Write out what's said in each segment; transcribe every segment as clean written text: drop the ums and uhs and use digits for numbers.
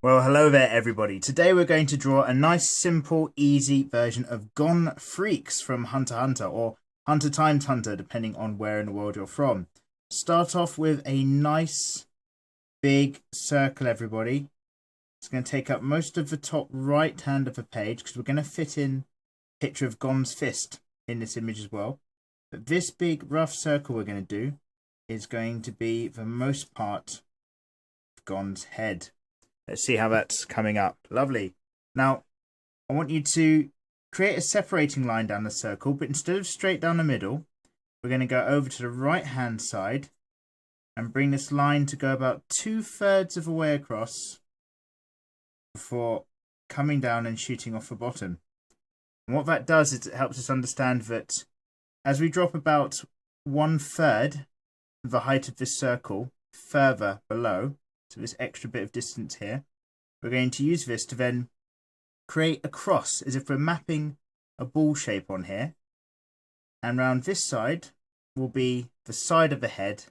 Well, hello there, everybody. Today we're going to draw a nice, simple, easy version of Gon Freecs from Hunter x Hunter, or Hunter x Hunter, depending on where in the world you're from. Start off with a nice, big circle, everybody. It's going to take up most of the top right hand of the page, because we're going to fit in a picture of Gon's fist in this image as well. But this big, rough circle we're going to do is going to be the most part of Gon's head. Let's see how that's coming up. Lovely. Now, I want you to create a separating line down the circle, but instead of straight down the middle, we're going to go over to the right-hand side and bring this line to go about 2/3 of the way across before coming down and shooting off the bottom. And what that does is it helps us understand that as we drop about 1/3 of the height of this circle further below, so this extra bit of distance here, we're going to use this to then create a cross as if we're mapping a ball shape on here. And round this side will be the side of the head.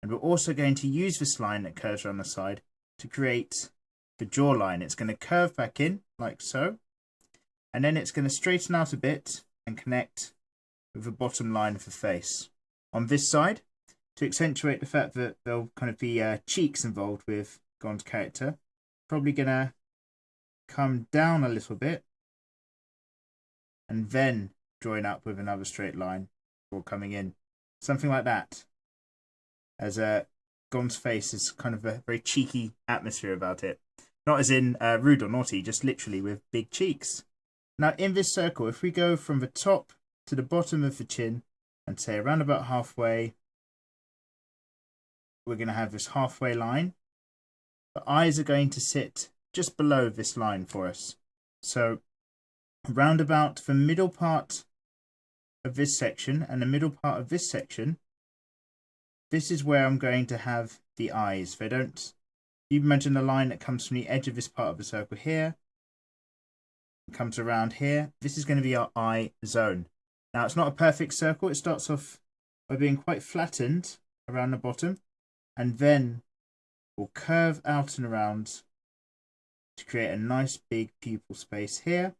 And we're also going to use this line that curves around the side to create the jawline. It's going to curve back in like so. And then it's going to straighten out a bit and connect with the bottom line of the face. On this side, to accentuate the fact that there'll kind of be cheeks involved with Gon's character, probably going to come down a little bit and then join up with another straight line before coming in. Something like that. As Gon's face is kind of a very cheeky atmosphere about it. Not as in rude or naughty, just literally with big cheeks. Now in this circle, if we go from the top to the bottom of the chin and say around about halfway, we're going to have this halfway line. The eyes are going to sit just below this line for us. So around about the middle part of this section and the middle part of this section, this is where I'm going to have the eyes. You imagine the line that comes from the edge of this part of the circle here, comes around here. This is going to be our eye zone. Now it's not a perfect circle. It starts off by being quite flattened around the bottom, and then we'll curve out and around to create a nice big pupil space here.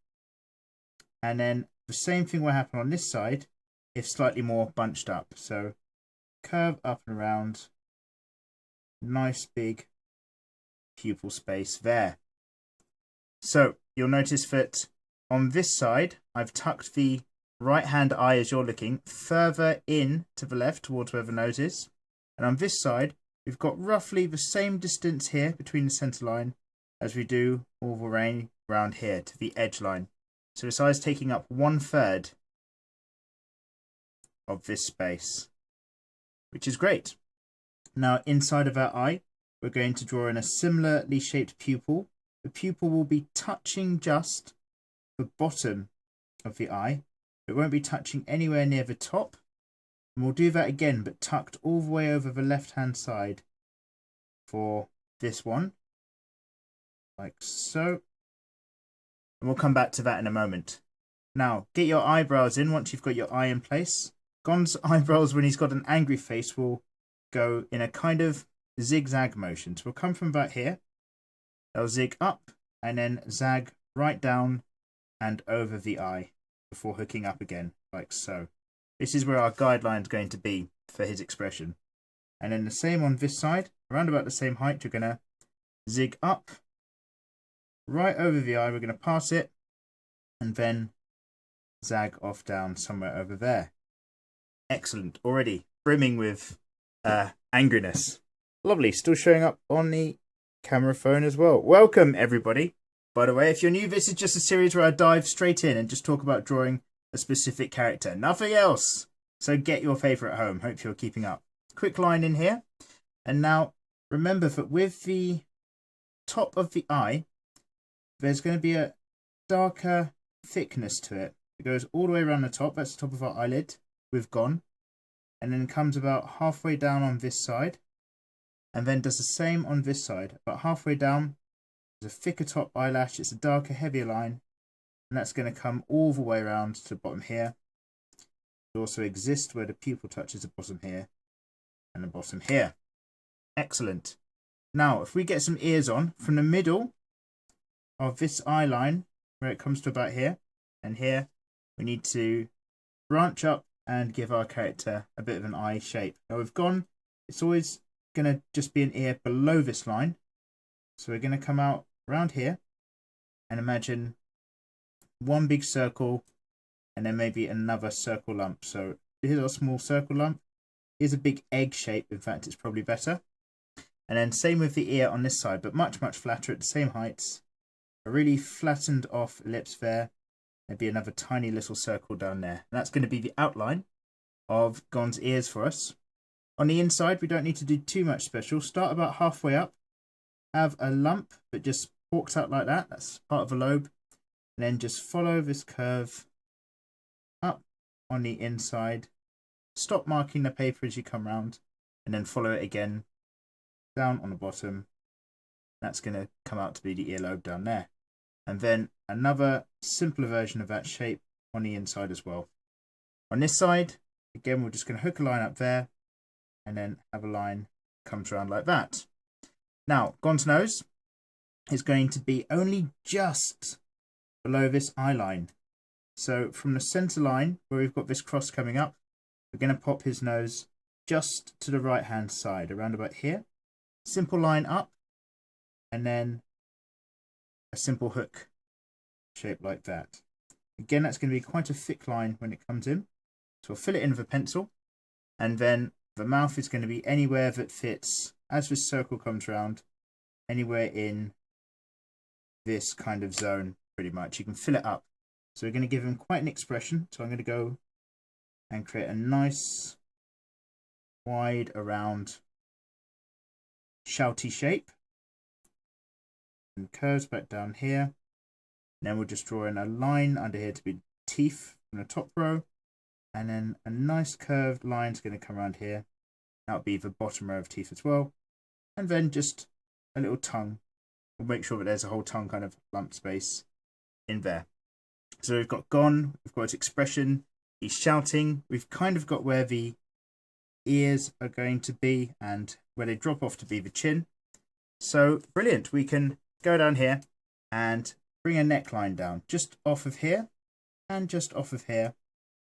And then the same thing will happen on this side, if slightly more bunched up. So curve up and around, nice big pupil space there. So you'll notice that on this side, I've tucked the right hand eye as you're looking further in to the left towards where the nose is. And on this side, we've got roughly the same distance here between the centre line as we do all the way around here to the edge line. So this eye is taking up 1/3 of this space, which is great. Now inside of our eye, we're going to draw in a similarly shaped pupil. The pupil will be touching just the bottom of the eye. It won't be touching anywhere near the top. And we'll do that again, but tucked all the way over the left-hand side for this one, like so. And we'll come back to that in a moment. Now, get your eyebrows in once you've got your eye in place. Gon's eyebrows, when he's got an angry face, will go in a kind of zigzag motion. So we'll come from about here. They'll zig up and then zag right down and over the eye before hooking up again, like so. This is where our guideline is going to be for his expression. And then the same on this side, around about the same height, you're going to zig up right over the eye. We're going to pass it and then zag off down somewhere over there. Excellent. Already brimming with angriness. Lovely. Still showing up on the camera phone as well. Welcome, everybody. By the way, if you're new, this is just a series where I dive straight in and just talk about drawing a specific character, nothing else. So get your favourite at home. Hope you're keeping up. Quick line in here. And now remember that with the top of the eye, there's going to be a darker thickness to it. It goes all the way around the top. That's the top of our eyelid with Gon. And then comes about halfway down on this side. And then does the same on this side. About halfway down, there's a thicker top eyelash. It's a darker, heavier line. And that's going to come all the way around to the bottom here. It also exists where the pupil touches the bottom here and the bottom here. Excellent. Now, if we get some ears on, from the middle, of this eye line, where it comes to about here, and here, we need to branch up and give our character a bit of an eye shape. Now with Gon, it's always going to just be an ear below this line. So we're going to come out around here and imagine one big circle and then maybe another circle lump. So here's our small circle lump. Here's a big egg shape. In fact, it's probably better. And then same with the ear on this side, but much, much flatter at the same heights. A really flattened off ellipse there. Maybe another tiny little circle down there. And that's going to be the outline of Gon's ears for us. On the inside, we don't need to do too much special. Start about halfway up. Have a lump that just forks out like that. That's part of a lobe. And then just follow this curve up on the inside. Stop marking the paper as you come round. And then follow it again down on the bottom. That's going to come out to be the earlobe down there. And then another simpler version of that shape on the inside as well. On this side, again, we're just going to hook a line up there. And then have a line comes around like that. Now, Gon's nose is going to be only just below this eye line. So from the center line, where we've got this cross coming up, we're going to pop his nose just to the right-hand side, around about here. Simple line up, and then a simple hook shape like that. Again, that's going to be quite a thick line when it comes in. So we'll fill it in with a pencil, and then the mouth is going to be anywhere that fits, as this circle comes around, anywhere in this kind of zone, pretty much. You can fill it up. So we're going to give him quite an expression. So I'm going to go and create a nice, wide around, shouty shape. And curves back down here. And then we'll just draw in a line under here to be teeth from the top row. And then a nice curved line is going to come around here. That'll be the bottom row of teeth as well. And then just a little tongue. We'll make sure that there's a whole tongue kind of lump space in there. So we've got Gon, we've got his expression, he's shouting. We've kind of got where the ears are going to be and where they drop off to be the chin. So brilliant. We can go down here and bring a neckline down just off of here and just off of here.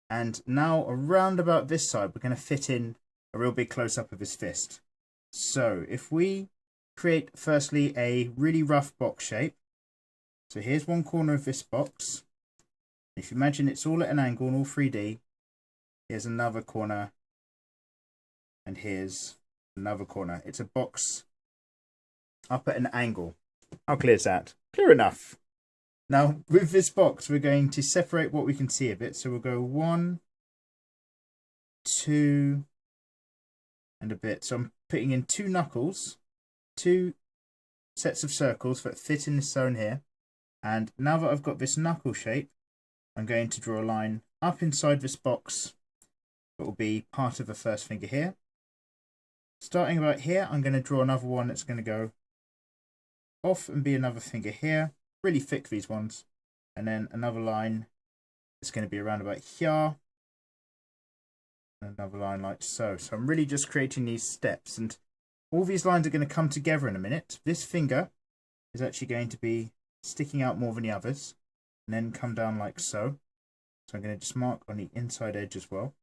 And now around about this side, we're going to fit in a real big close-up of his fist. So if we create firstly a really rough box shape. So here's one corner of this box. If you imagine it's all at an angle and all 3D, here's another corner and here's another corner. It's a box up at an angle. How clear is that? Clear enough. Now with this box, we're going to separate what we can see of it. So we'll go 1, 2, and a bit. So I'm putting in 2 knuckles, 2 sets of circles that fit in this zone here. And now that I've got this knuckle shape, I'm going to draw a line up inside this box that will be part of the first finger here. Starting about here, I'm going to draw another one that's going to go off and be another finger here. Really thick, these ones. And then another line that's going to be around about here. And another line like so. So I'm really just creating these steps. And all these lines are going to come together in a minute. This finger is actually going to be sticking out more than the others. And then come down like so. So I'm going to just mark on the inside edge as well.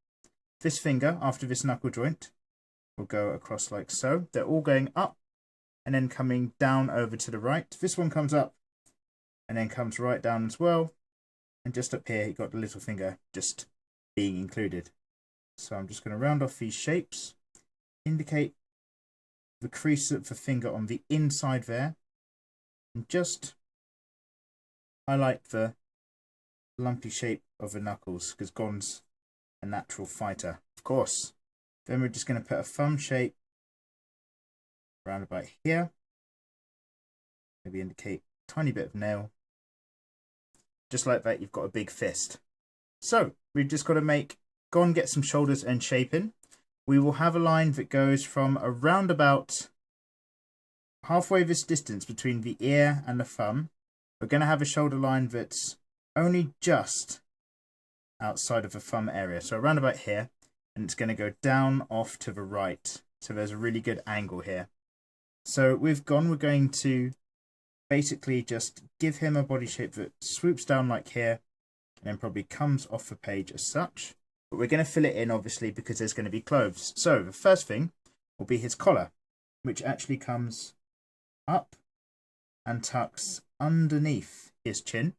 This finger, after this knuckle joint, will go across like so. They're all going up and then coming down over to the right. This one comes up and then comes right down as well. And just up here, you've got the little finger just being included. So I'm just going to round off these shapes, indicate the crease of the finger on the inside there, and just highlight the lumpy shape of the knuckles, because Gon's a natural fighter, of course. Then we're just going to put a thumb shape around about here. Maybe indicate a tiny bit of nail. Just like that, you've got a big fist. So we've just got to make Gon get some shoulders and shape in. We will have a line that goes from around about halfway this distance between the ear and the thumb. We're going to have a shoulder line that's only just outside of the thumb area. So around about here, and it's going to go down off to the right. So there's a really good angle here. So with Gon, we're going to basically just give him a body shape that swoops down like here, and then probably comes off the page as such. But we're going to fill it in, obviously, because there's going to be clothes. So the first thing will be his collar, which actually comes up and tucks underneath his chin.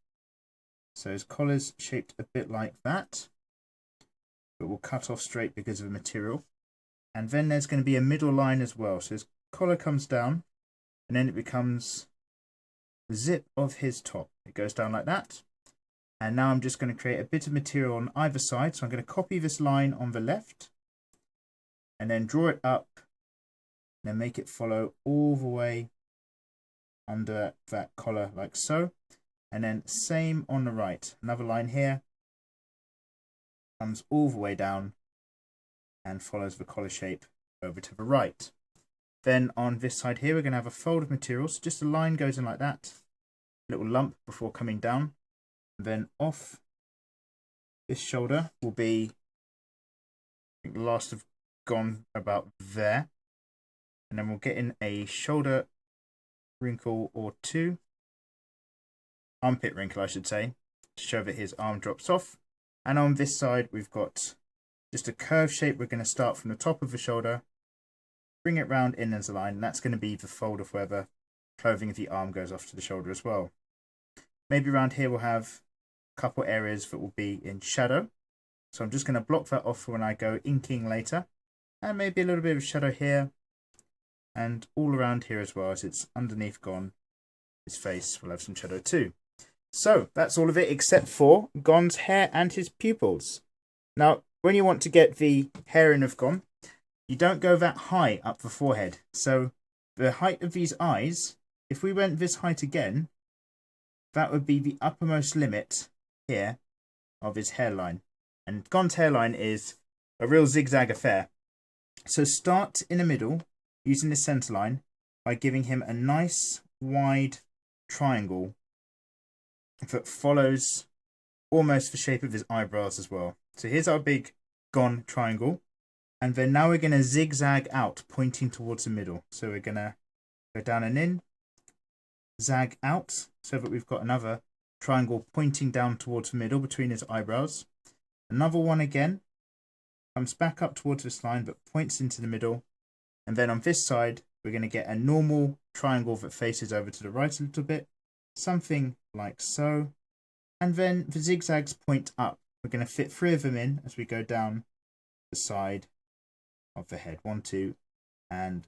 So his collar's shaped a bit like that, but we'll cut off straight because of the material. And then there's going to be a middle line as well. So his collar comes down, and then it becomes the zip of his top. It goes down like that. And now I'm just going to create a bit of material on either side. So I'm going to copy this line on the left and then draw it up and then make it follow all the way under that collar like so. And then same on the right. Another line here comes all the way down and follows the collar shape over to the right. Then on this side here, we're going to have a fold of material. So just a line goes in like that, a little lump before coming down. Then off this shoulder will be, I think the last have gone about there. And then we'll get in a shoulder wrinkle or two, armpit wrinkle I should say, to show that his arm drops off. And on this side we've got just a curved shape. We're going to start from the top of the shoulder, bring it round in as a line, and that's going to be the fold of where the clothing of the arm goes off to the shoulder as well. Maybe around here we'll have couple areas that will be in shadow, so I'm just going to block that off for when I go inking later, and maybe a little bit of shadow here and all around here as well, as it's underneath Gon. His face will have some shadow too. So that's all of it except for Gon's hair and his pupils. Now when you want to get the hair in of Gon, you don't go that high up the forehead. So the height of these eyes, if we went this height again, that would be the uppermost limit here of his hairline. And Gon's hairline is a real zigzag affair. So start in the middle using the center line by giving him a nice wide triangle that follows almost the shape of his eyebrows as well. So here's our big Gon triangle. And then now we're going to zigzag out, pointing towards the middle. So we're going to go down and in, zag out, so that we've got another triangle pointing down towards the middle between his eyebrows. Another one again, comes back up towards this line but points into the middle. And then on this side, we're going to get a normal triangle that faces over to the right a little bit, something like so. And then the zigzags point up. We're going to fit 3 of them in as we go down the side of the head. 1, 2, and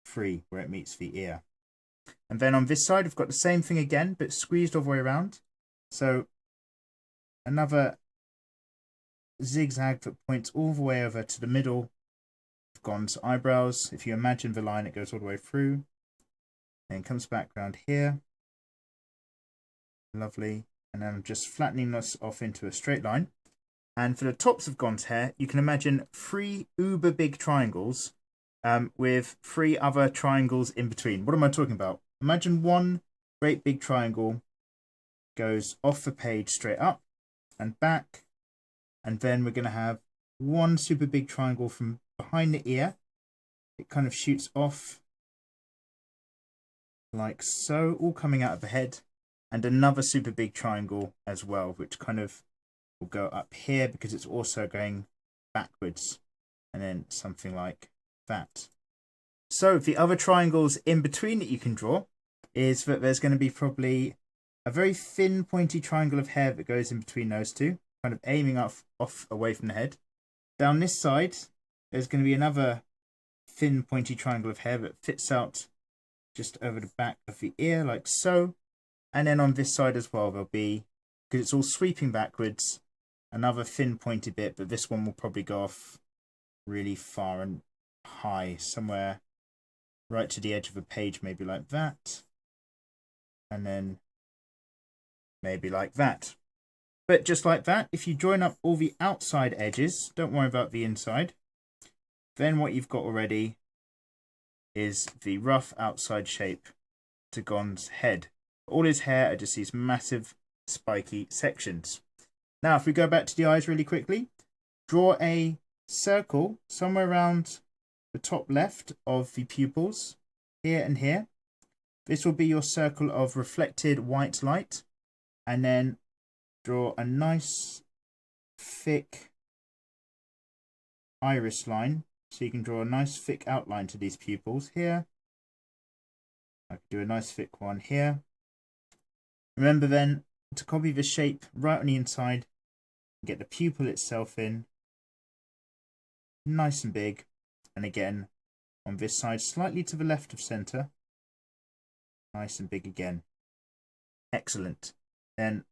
3 where it meets the ear. And then on this side, we've got the same thing again, but squeezed all the way around. So another zigzag that points all the way over to the middle of Gon's eyebrows. If you imagine the line, it goes all the way through. Then comes back around here. Lovely. And then I'm just flattening this off into a straight line. And for the tops of Gon's hair, you can imagine 3 uber big triangles with 3 other triangles in between. What am I talking about? Imagine one great big triangle goes off the page straight up and back. And then we're going to have one super big triangle from behind the ear. It kind of shoots off like so, all coming out of the head. And another super big triangle as well, which kind of will go up here because it's also going backwards. And then something like that. So the other triangles in between that you can draw is that there's going to be probably a very thin pointy triangle of hair that goes in between those two, kind of aiming off away from the head. Down this side, there's going to be another thin pointy triangle of hair that fits out just over the back of the ear like so. And then on this side as well, there'll be, because it's all sweeping backwards, another thin pointy bit, but this one will probably go off really far and high, somewhere right to the edge of a page, maybe like that. And then maybe like that. But just like that, if you join up all the outside edges, don't worry about the inside, then what you've got already is the rough outside shape to Gon's head. All his hair are just these massive spiky sections. Now, if we go back to the eyes really quickly, draw a circle somewhere around the top left of the pupils, here and here. This will be your circle of reflected white light. And then draw a nice thick iris line. So you can draw a nice thick outline to these pupils here. I could do a nice thick one here. Remember then to copy the shape right on the inside. Get the pupil itself in. Nice and big. And again, on this side, slightly to the left of center. Nice and big again. Excellent. Then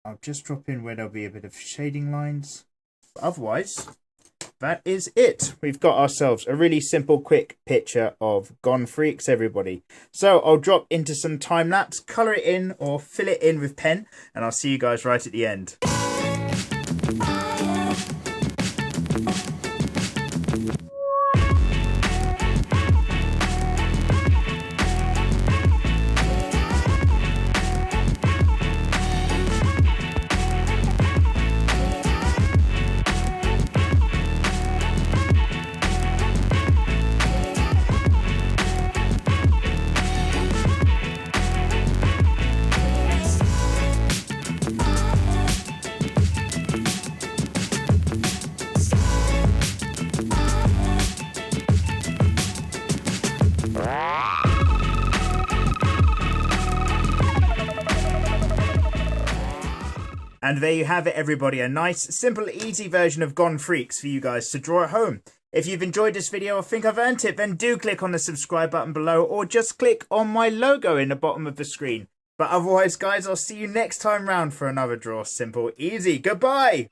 I'll just drop in where there'll be a bit of shading lines. Otherwise, that is it. We've got ourselves a really simple, quick picture of Gon Freecs, everybody. So I'll drop into some time lapse, color it in or fill it in with pen, and I'll see you guys right at the end. And there you have it, everybody. A nice, simple, easy version of Gon Freecs for you guys to draw at home. If you've enjoyed this video or think I've earned it, then do click on the subscribe button below or just click on my logo in the bottom of the screen. But otherwise, guys, I'll see you next time round for another draw. Simple, easy. Goodbye!